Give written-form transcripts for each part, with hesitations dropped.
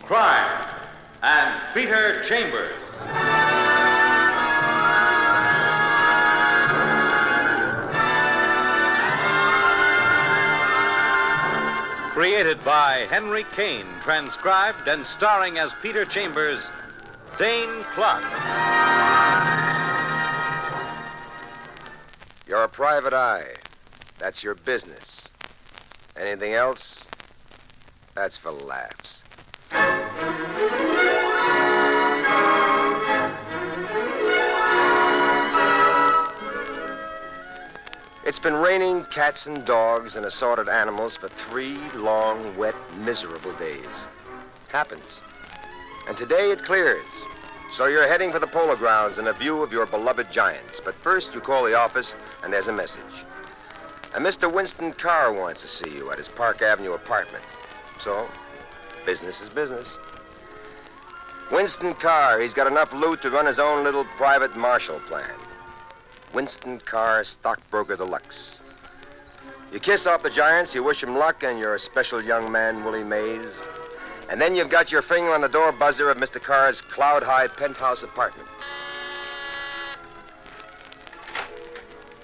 crime, and Peter Chambers. Created by Henry Kane, transcribed and starring as Peter Chambers, Dane Clark. You're a private eye. That's your business. Anything else? That's for laughs. It's been raining cats and dogs and assorted animals for 3 long, wet, miserable days. Happens. And today it clears. So you're heading for the polo grounds in a view of your beloved Giants. But first you call the office and there's a message. A Mr. Winston Carr wants to see you at his Park Avenue apartment. So, business is business. Winston Carr, he's got enough loot to run his own little private Marshall plan. Winston Carr, stockbroker deluxe. You kiss off the Giants, you wish him luck, and your special young man, Willie Mays. And then you've got your finger on the door buzzer of Mr. Carr's cloud-high penthouse apartment.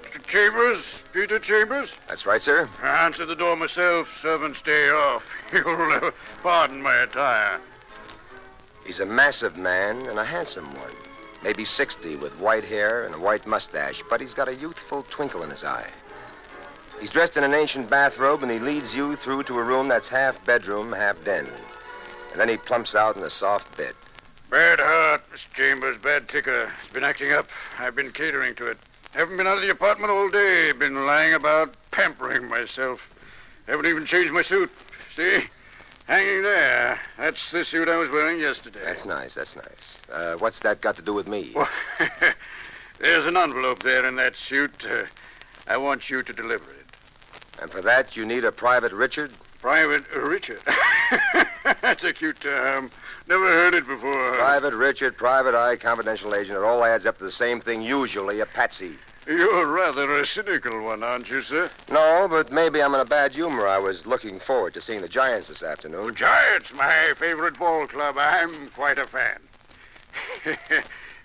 Mr. Chambers? Peter Chambers? That's right, sir. I answer the door myself. Servants stay off. You'll pardon my attire. He's a massive man and a handsome one. Maybe 60 with white hair and a white mustache, but he's got a youthful twinkle in his eye. He's dressed in an ancient bathrobe, and he leads you through to a room that's half bedroom, half den. And then he plumps out in a soft bed. Bad heart, Mr. Chambers. Bad ticker. It's been acting up. I've been catering to it. Haven't been out of the apartment all day. Been lying about, pampering myself. Haven't even changed my suit. See? Hanging there. That's the suit I was wearing yesterday. That's nice, that's nice. What's that got to do with me? Well, there's an envelope there in that suit. I want you to deliver it. And for that, you need a Private Richard? Private Richard? That's a cute term. Never heard it before. Private Richard, private eye, confidential agent. It all adds up to the same thing, usually a patsy. You're rather a cynical one, aren't you, sir? No, but maybe I'm in a bad humor. I was looking forward to seeing the Giants this afternoon. Oh, Giants, my favorite ball club. I'm quite a fan.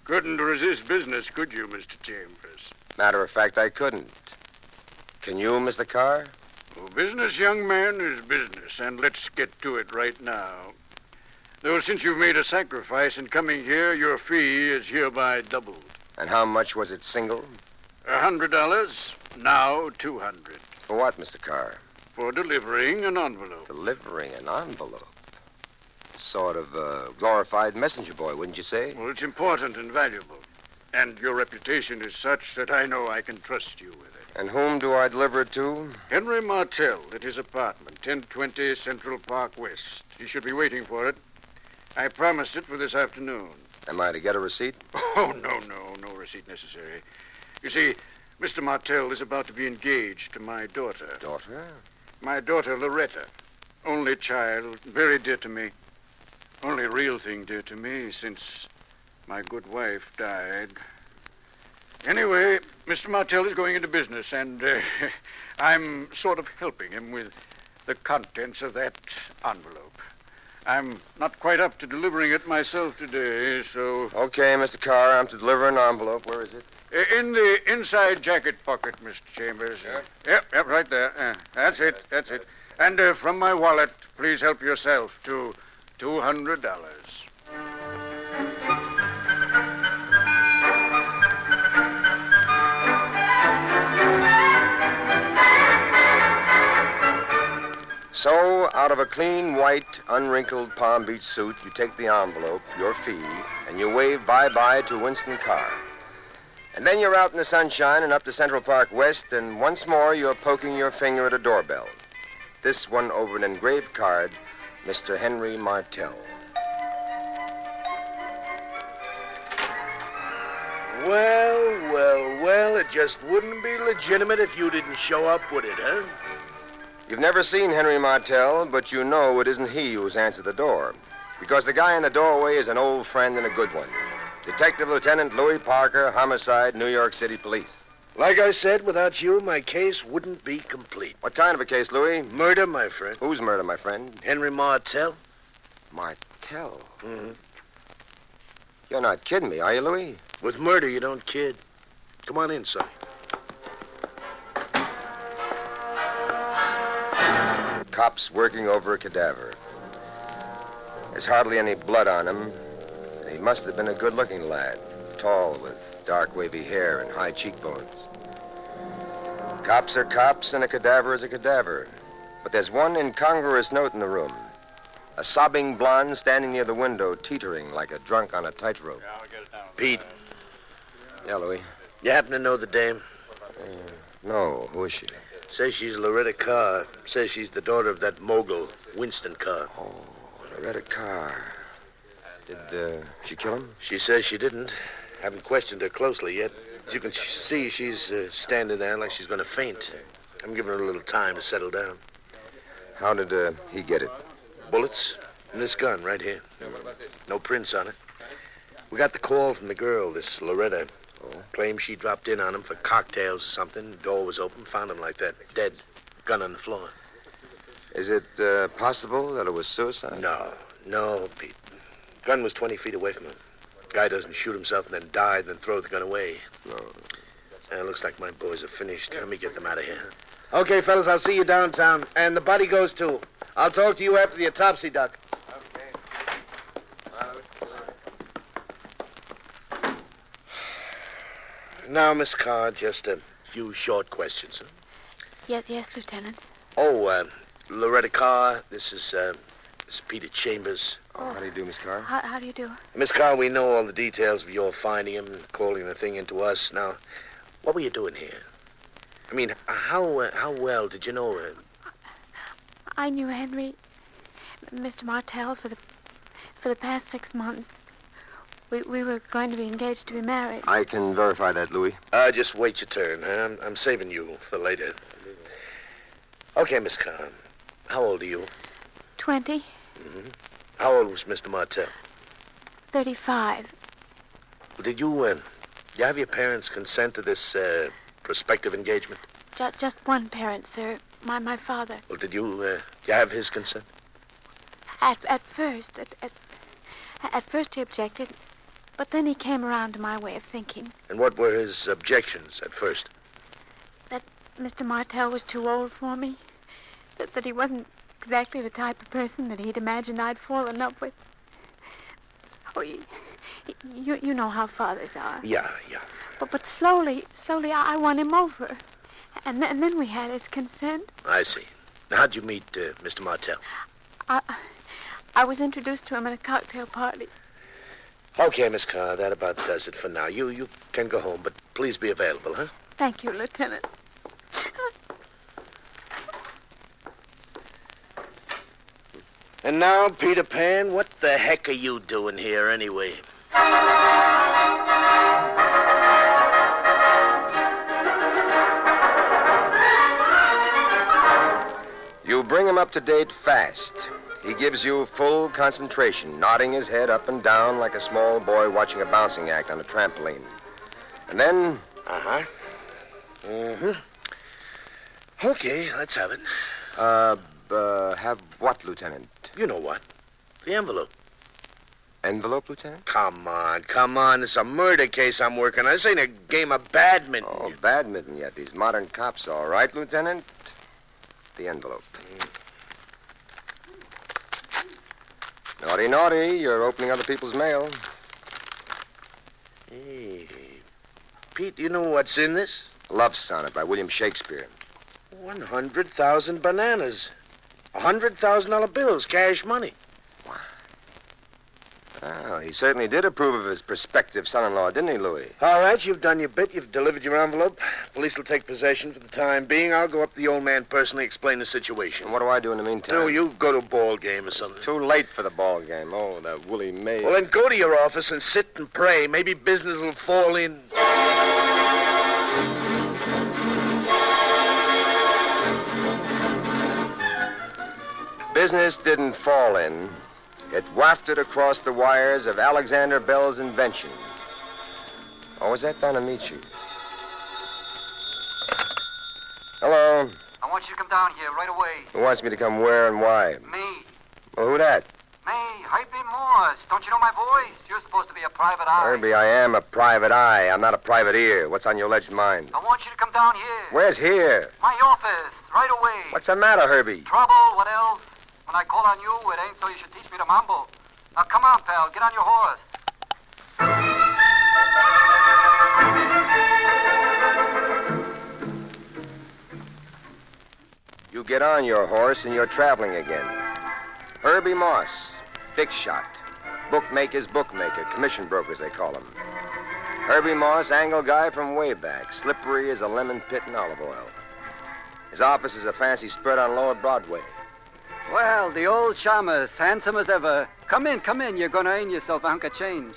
Couldn't resist business, could you, Mr. Chambers? Matter of fact, I couldn't. Can you, Mr. Carr? Well, business, young man, is business, and let's get to it right now. Though since you've made a sacrifice in coming here, your fee is hereby doubled. And how much was it single? $100, now $200. For what, Mr. Carr? For delivering an envelope. Delivering an envelope? Sort of a glorified messenger boy, wouldn't you say? Well, it's important and valuable. And your reputation is such that I know I can trust you with it. And whom do I deliver it to? Henry Martell at his apartment, 1020 Central Park West. He should be waiting for it. I promised it for this afternoon. Am I to get a receipt? Oh, no receipt necessary. You see, Mr. Martell is about to be engaged to my daughter. Daughter? My daughter, Loretta. Only child, very dear to me. Only real thing dear to me since my good wife died. Anyway, Mr. Martell is going into business, and I'm sort of helping him with the contents of that envelope. I'm not quite up to delivering it myself today, so... Okay, Mr. Carr, I'm to deliver an envelope. Where is it? In the inside jacket pocket, Mr. Chambers. Yep, right there. That's it. And from my wallet, please help yourself to $200. So, out of a clean, white, unwrinkled Palm Beach suit, you take the envelope, your fee, and you wave bye-bye to Winston Carr. And then you're out in the sunshine and up to Central Park West, and once more you're poking your finger at a doorbell. This one over an engraved card, Mr. Henry Martell. Well, it just wouldn't be legitimate if you didn't show up, would it, huh? You've never seen Henry Martell, but you know it isn't he who's answered the door. Because the guy in the doorway is an old friend and a good one. Detective Lieutenant Louis Parker, Homicide, New York City Police. Like I said, without you, my case wouldn't be complete. What kind of a case, Louis? Murder, my friend. Whose murder, my friend? Henry Martell. Martell? Mm-hmm. You're not kidding me, are you, Louis? With murder, you don't kid. Come on in, son. Cops working over a cadaver. There's hardly any blood on him. He must have been a good-looking lad. Tall, with dark, wavy hair and high cheekbones. Cops are cops, and a cadaver is a cadaver. But there's one incongruous note in the room. A sobbing blonde standing near the window, teetering like a drunk on a tightrope. Pete, Yeah, Louis? you happen to know the dame? No, who is she? Says she's Loretta Carr. Says she's the daughter of that mogul, Winston Carr. Oh, Loretta Carr. Did she kill him? She says she didn't. Haven't questioned her closely yet. As you can see, she's standing there like she's going to faint. I'm giving her a little time to settle down. How did he get it? Bullets in this gun right here. No prints on it. We got the call from the girl, this Loretta. Claims she dropped in on him for cocktails or something. Door was open, found him like that, dead. Gun on the floor. Is it possible that it was suicide? No, Pete. Gun was 20 feet away from him. Guy doesn't shoot himself and then die, then throw the gun away. No. Looks like my boys are finished. Let me get them out of here. Okay, fellas, I'll see you downtown. And the body goes too. I'll talk to you after the autopsy, Doc. Now, Miss Carr, just a few short questions. Huh? Yes, Lieutenant. Oh, Loretta Carr, this is Peter Chambers. Oh, how do you do, Miss Carr? How do you do? Miss Carr, we know all the details of your finding him and calling the thing into us. Now, what were you doing here? I mean, how well did you know her? I knew Henry, Mr. Martell, for the past 6 months. We were going to be engaged to be married. I can verify that, Louis. Just wait your turn. I'm saving you for later. Okay, Miss Carr. How old are you? 20. Mm-hmm. How old was Mr. Martell? 35. Did you have your parents consent to this prospective engagement? Just one parent, sir. My father. Well, did you have his consent? At first he objected, but then he came around to my way of thinking. And what were his objections at first? That Mr. Martell was too old for me. That he wasn't exactly the type of person that he'd imagined I'd fall in love with. Oh, you know how fathers are. Yeah. But slowly, I won him over. And then we had his consent. I see. Now, how'd you meet Mr. Martell? I was introduced to him at a cocktail party. Okay, Miss Carr, that about does it for now. You can go home, but please be available, huh? Thank you, Lieutenant. And now, Peter Pan, what the heck are you doing here anyway? You bring him up to date fast. He gives you full concentration, nodding his head up and down like a small boy watching a bouncing act on a trampoline. And then... Uh-huh. Mm-hmm. Okay, let's have it. Have what, Lieutenant? You know what? The envelope. Envelope, Lieutenant? Come on. It's a murder case I'm working on. This ain't a game of badminton. Oh, badminton yet. These modern cops, all right, Lieutenant? The envelope. Naughty, naughty. You're opening other people's mail. Hey, Pete, do you know what's in this? Love Sonnet by William Shakespeare. 100,000 bananas. $100,000 bills, cash money. Well, he certainly did approve of his prospective son-in-law, didn't he, Louis? All right, you've done your bit. You've delivered your envelope. Police will take possession for the time being. I'll go up to the old man personally, explain the situation. And what do I do in the meantime? So you go to a ball game or something. Too late for the ball game. Oh, that woolly maid. Well, then go to your office and sit and pray. Maybe business will fall in. Business didn't fall in. It wafted across the wires of Alexander Bell's invention. Or was that Donamici? Hello. I want you to come down here right away. Who wants me to come where and why? Me. Well, who that? Me, Herbie Morse. Don't you know my voice? You're supposed to be a private eye. Herbie, I am a private eye. I'm not a private ear. What's on your alleged mind? I want you to come down here. Where's here? My office, right away. What's the matter, Herbie? Trouble, what else? When I call on you, it ain't so you should teach me to mumble. Now come on, pal, get on your horse. You get on your horse and you're traveling again. Herbie Moss, big shot. Bookmaker's bookmaker, commission brokers they call him. Herbie Moss, angle guy from way back, slippery as a lemon pit in olive oil. His office is a fancy spread on Lower Broadway. Well, the old shamus, handsome as ever. Come in. You're gonna earn yourself a hunk of change.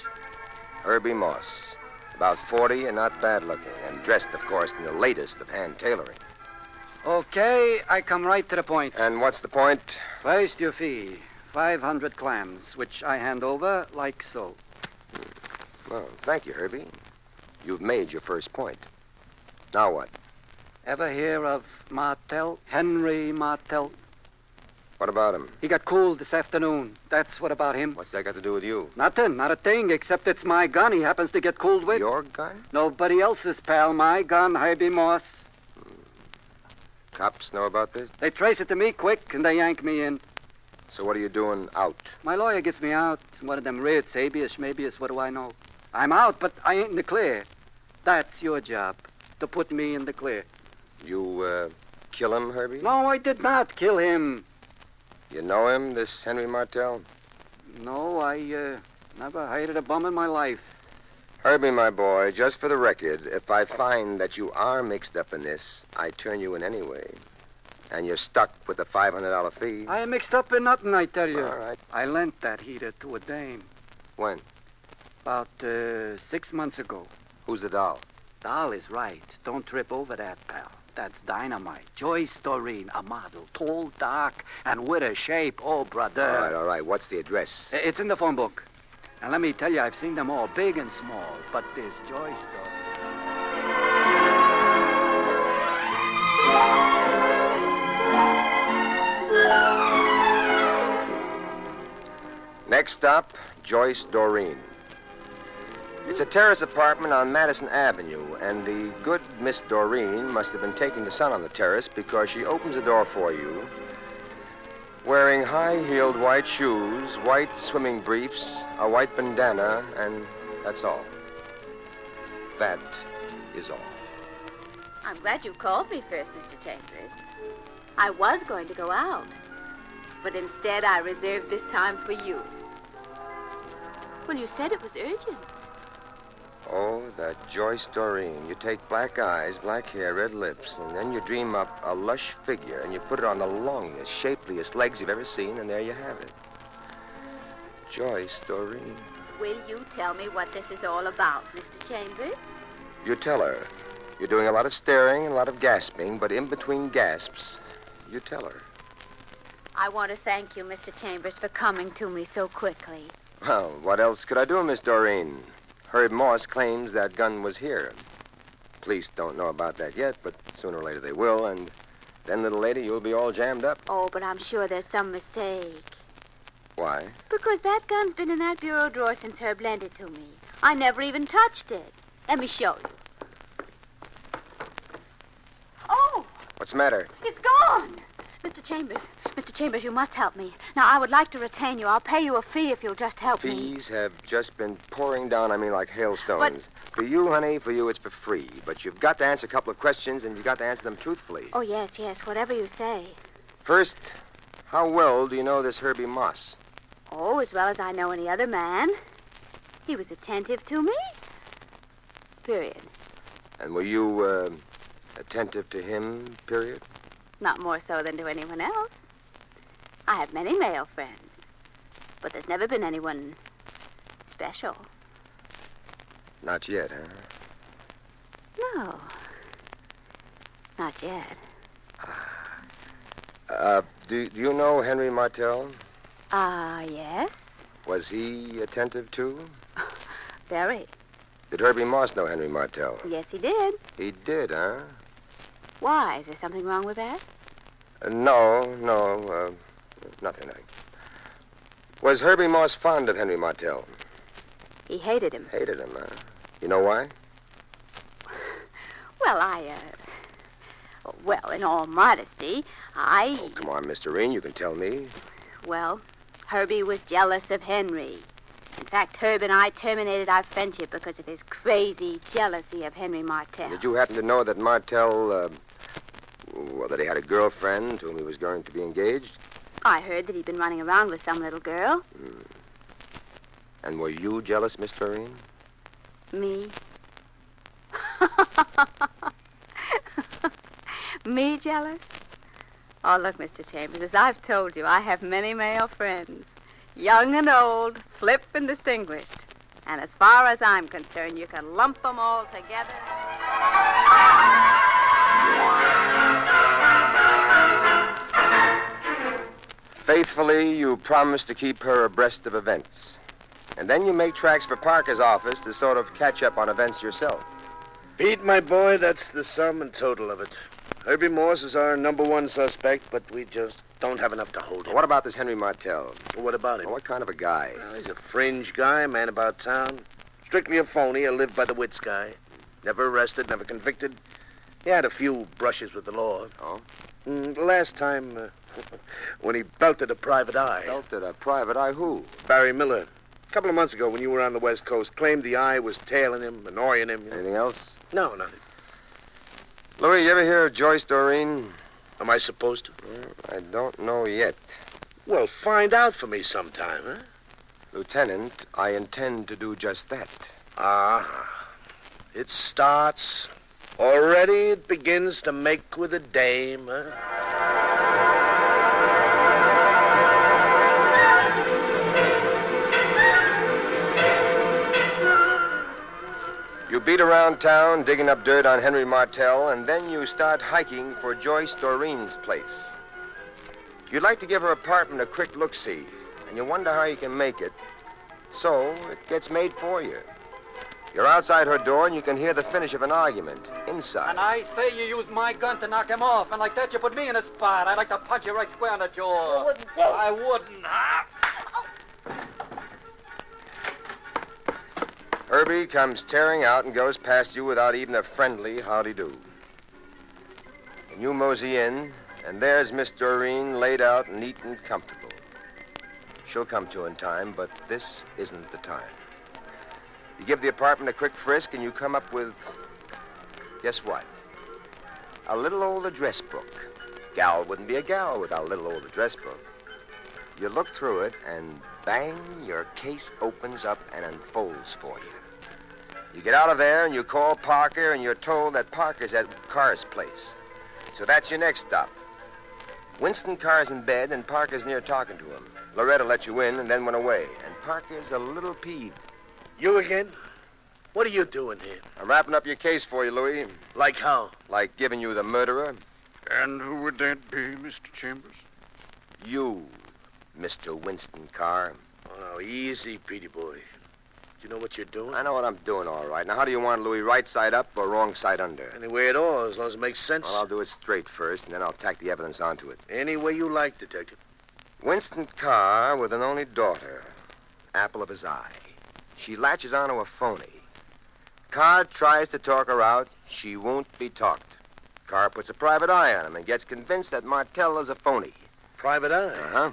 Herbie Moss, about 40 and not bad looking, and dressed, of course, in the latest of hand tailoring. Okay, I come right to the point. And what's the point? First, your fee. 500 clams, which I hand over like so. Well, thank you, Herbie. You've made your first point. Now what? Ever hear of Martel? Henry Martel? What about him? He got cooled this afternoon. That's what about him. What's that got to do with you? Nothing, not a thing, except it's my gun he happens to get cooled with. Your gun? Nobody else's, pal. My gun, Herbie Moss. Cops know about this? They trace it to me quick, and they yank me in. So what are you doing out? My lawyer gets me out. One of them writs, habeas, maybeas, what do I know? I'm out, but I ain't in the clear. That's your job, to put me in the clear. You, kill him, Herbie? No, I did not kill him. You know him, this Henry Martel? No, I, never hated a bum in my life. Herbie, my boy, just for the record, if I find that you are mixed up in this, I turn you in anyway. And you're stuck with the $500 fee. I ain't mixed up in nothing, I tell you. All right. I lent that heater to a dame. When? About, 6 months ago. Who's the doll? Doll is right. Don't trip over that, pal. That's dynamite. Joyce Doreen, a model. Tall, dark, and with a shape. Oh, brother. All right. What's the address? It's in the phone book. And let me tell you, I've seen them all, big and small. But this Joyce Doreen... Next stop, Joyce Doreen. It's a terrace apartment on Madison Avenue, and the good Miss Doreen must have been taking the sun on the terrace because she opens the door for you, wearing high-heeled white shoes, white swimming briefs, a white bandana, and that's all. That is all. I'm glad you called me first, Mr. Chambers. I was going to go out, but instead I reserved this time for you. Well, you said it was urgent. Oh, that Joyce Doreen. You take black eyes, black hair, red lips, and then you dream up a lush figure, and you put it on the longest, shapeliest legs you've ever seen, and there you have it. Joyce Doreen. Will you tell me what this is all about, Mr. Chambers? You tell her. You're doing a lot of staring and a lot of gasping, but in between gasps, you tell her. I want to thank you, Mr. Chambers, for coming to me so quickly. Well, what else could I do, Miss Doreen? Herb Morse claims that gun was here. Police don't know about that yet, but sooner or later they will, and then, little lady, you'll be all jammed up. Oh, but I'm sure there's some mistake. Why? Because that gun's been in that bureau drawer since Herb lent it to me. I never even touched it. Let me show you. Oh! What's the matter? It's gone! Mr. Chambers, you must help me. Now, I would like to retain you. I'll pay you a fee if you'll just help me. Fees have just been pouring down on me like hailstones. For you, honey, for you, it's for free. But you've got to answer a couple of questions, and you've got to answer them truthfully. Oh, yes, whatever you say. First, how well do you know this Herbie Moss? Oh, as well as I know any other man. He was attentive to me. Period. And were you, attentive to him, period? Not more so than to anyone else. I have many male friends, but there's never been anyone special. Not yet, huh? No. Not yet. Do you know Henry Martel? Yes. Was he attentive, too? Very. Did Herbie Moss know Henry Martel? Yes, he did. He did, huh? Why? Is there something wrong with that? No, nothing. Was Herbie Moss fond of Henry Martell? He hated him. Hated him, huh? You know why? Well, well, in all modesty, Oh, come on, Mr. Reen, you can tell me. Well, Herbie was jealous of Henry. In fact, Herb and I terminated our friendship because of his crazy jealousy of Henry Martell. Did you happen to know that Martell, that he had a girlfriend to whom he was going to be engaged? I heard that he'd been running around with some little girl. And were you jealous, Miss Doreen? Me? Me jealous? Oh, look, Mr. Chambers, as I've told you, I have many male friends. Young and old, flip and distinguished. And as far as I'm concerned, you can lump them all together. Faithfully, you promise to keep her abreast of events. And then you make tracks for Parker's office to sort of catch up on events yourself. Pete, my boy, that's the sum and total of it. Herbie Morse is our number one suspect, but we just don't have enough to hold him. What about this Henry Martell? What about him? Well, what kind of a guy? Well, he's a fringe guy, man about town. Strictly a phony, a live by the wits guy. Never arrested, never convicted. He had a few brushes with the law. Oh? The last time, when he belted a private eye. Belted a private eye? Who? Barry Miller. A couple of months ago, when you were on the West Coast, claimed the eye was tailing him, annoying him. Anything else? No, nothing. Louis, you ever hear of Joyce Doreen? Am I supposed to? I don't know yet. Well, find out for me sometime, huh? Lieutenant, I intend to do just that. Ah, it starts. Already it begins to make with a dame, huh? You beat around town, digging up dirt on Henry Martell, and then you start hiking for Joyce Doreen's place. You'd like to give her apartment a quick look-see, and you wonder how you can make it. So it gets made for you. You're outside her door, and you can hear the finish of an argument inside. And I say you used my gun to knock him off, and like that you put me in a spot. I'd like to punch you right square on the jaw. You wouldn't do. I wouldn't. Herbie comes tearing out and goes past you without even a friendly howdy-do. And you mosey in, and there's Miss Doreen laid out neat and comfortable. She'll come to in time, but this isn't the time. You give the apartment a quick frisk, and you come up with, guess what? A little old address book. Gal wouldn't be a gal without a little old address book. You look through it, and bang, your case opens up and unfolds for you. You get out of there, and you call Parker, and you're told that Parker's at Carr's place. So that's your next stop. Winston Carr's in bed, and Parker's near talking to him. Loretta let you in and then went away, and Parker's a little peeved. You again? What are you doing here? I'm wrapping up your case for you, Louis. Like how? Like giving you the murderer. And who would that be, Mr. Chambers? You, Mr. Winston Carr. Oh, easy, Petey boy. You know what you're doing? I know what I'm doing, all right. Now, how do you want Louis, right side up or wrong side under? Any way at all, as long as it makes sense. Well, I'll do it straight first, and then I'll tack the evidence onto it. Any way you like, Detective. Winston Carr with an only daughter, apple of his eye. She latches onto a phony. Carr tries to talk her out. She won't be talked. Carr puts a private eye on him and gets convinced that Martell is a phony. Private eye? Uh-huh.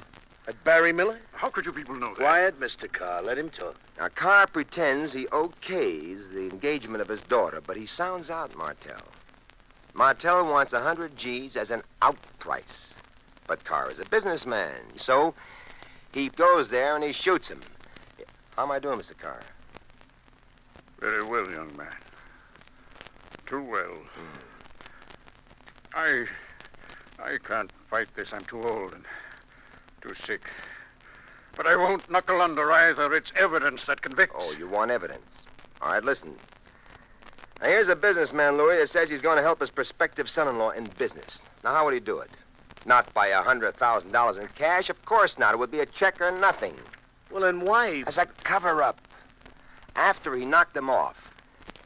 At Barry Miller? How could you people know that? Quiet, Mr. Carr. Let him talk. Now, Carr pretends he okays the engagement of his daughter, but he sounds out Martell. Martell wants 100 G's as an out price. But Carr is a businessman, so he goes there and he shoots him. How am I doing, Mr. Carr? Very well, young man. Too well. I can't fight this. I'm too old and too sick. But I won't knuckle under either. It's evidence that convicts. Oh, you want evidence. All right, listen. Now, here's a businessman, Louis, that says he's going to help his prospective son-in-law in business. Now, how would he do it? Not by $100,000 in cash? Of course not. It would be a check or nothing. Well, then why? As a cover-up. After he knocked him off,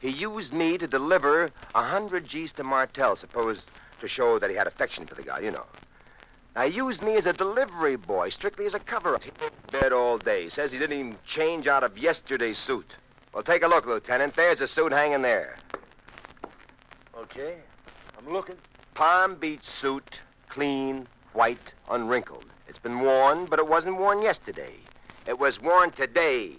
he used me to deliver 100 G's to Martell, supposed to show that he had affection for the guy, you know. Now, he used me as a delivery boy, strictly as a cover-up. He was in bed all day. Says he didn't even change out of yesterday's suit. Well, take a look, Lieutenant. There's the suit hanging there. Okay, I'm looking. Palm Beach suit, clean, white, unwrinkled. It's been worn, but it wasn't worn yesterday. It was worn today.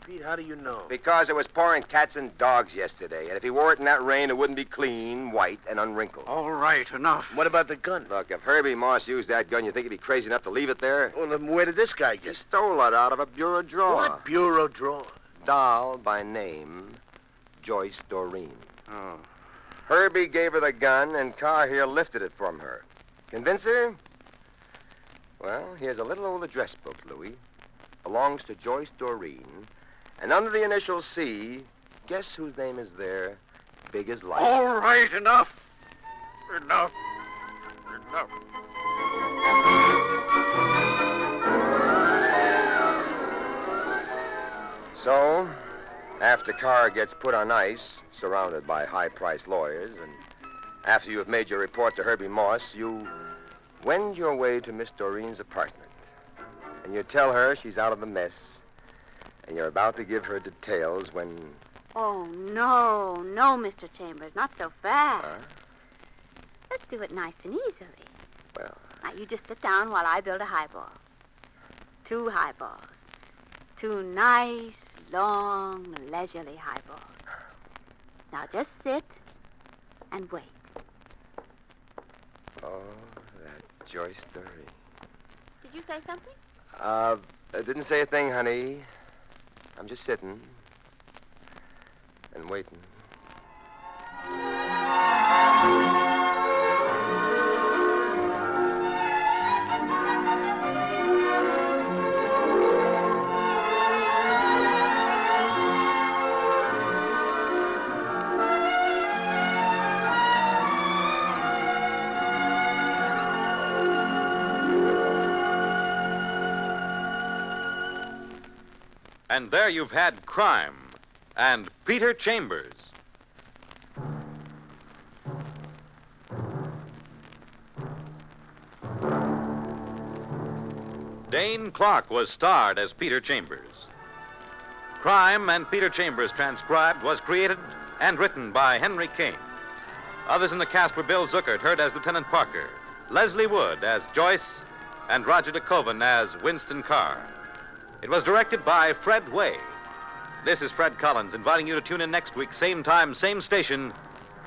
Pete, how do you know? Because it was pouring cats and dogs yesterday. And if he wore it in that rain, it wouldn't be clean, white, and unwrinkled. All right, enough. What about the gun? Look, if Herbie Moss used that gun, you think he'd be crazy enough to leave it there? Well, then where did this guy He get it? stole it out of a bureau drawer. What bureau drawer? Doll by name, Joyce Doreen. Oh. Herbie gave her the gun, and Carr here lifted it from her. Convince her? Well, here's a little old address book, Louis. Belongs to Joyce Doreen. And under the initial C, guess whose name is there? Big as life. All right, enough. Enough. Enough. So, after Carr gets put on ice, surrounded by high-priced lawyers, and after you have made your report to Herbie Moss, you wend your way to Miss Doreen's apartment. And you tell her she's out of the mess, and you're about to give her details when... Oh, no, Mr. Chambers, not so fast. Huh? Let's do it nice and easily. Well, Now, you just sit down while I build a highball. 2 highballs. 2 nice, long, leisurely highballs. Now, just sit and wait. oh, that Joyce Doreen. Did you say something? I didn't say a thing, honey. I'm just sitting and waiting. And there you've had Crime and Peter Chambers. Dane Clark was starred as Peter Chambers. Crime and Peter Chambers Transcribed was created and written by Henry Kane. Others in the cast were Bill Zuckert, heard as Lieutenant Parker, Leslie Wood as Joyce, and Roger DeKoven as Winston Carr. It was directed by Fred Way. This is Fred Collins inviting you to tune in next week, same time, same station,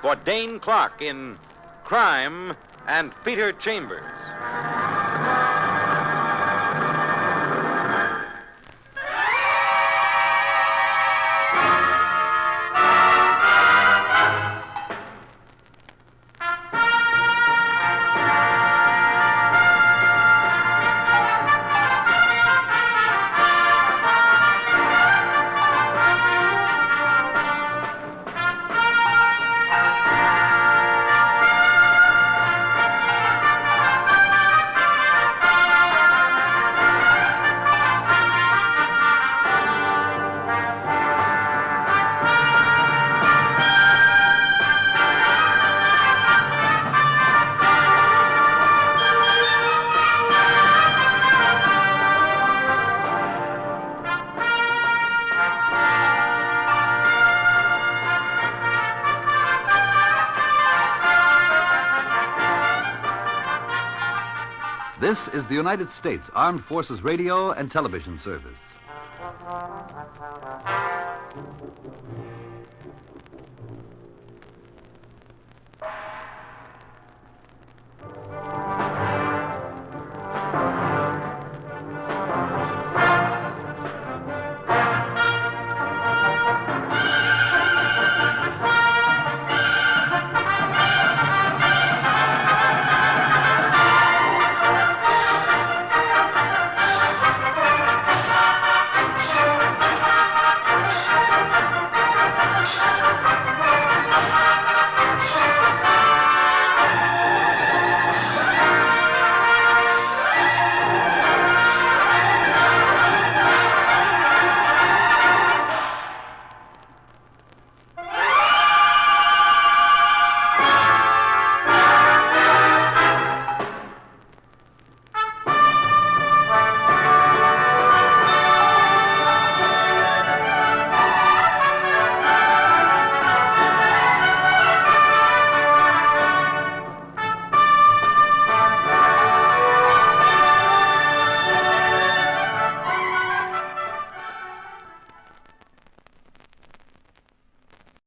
for Dane Clark in Crime and Peter Chambers. This is the United States Armed Forces Radio and Television Service.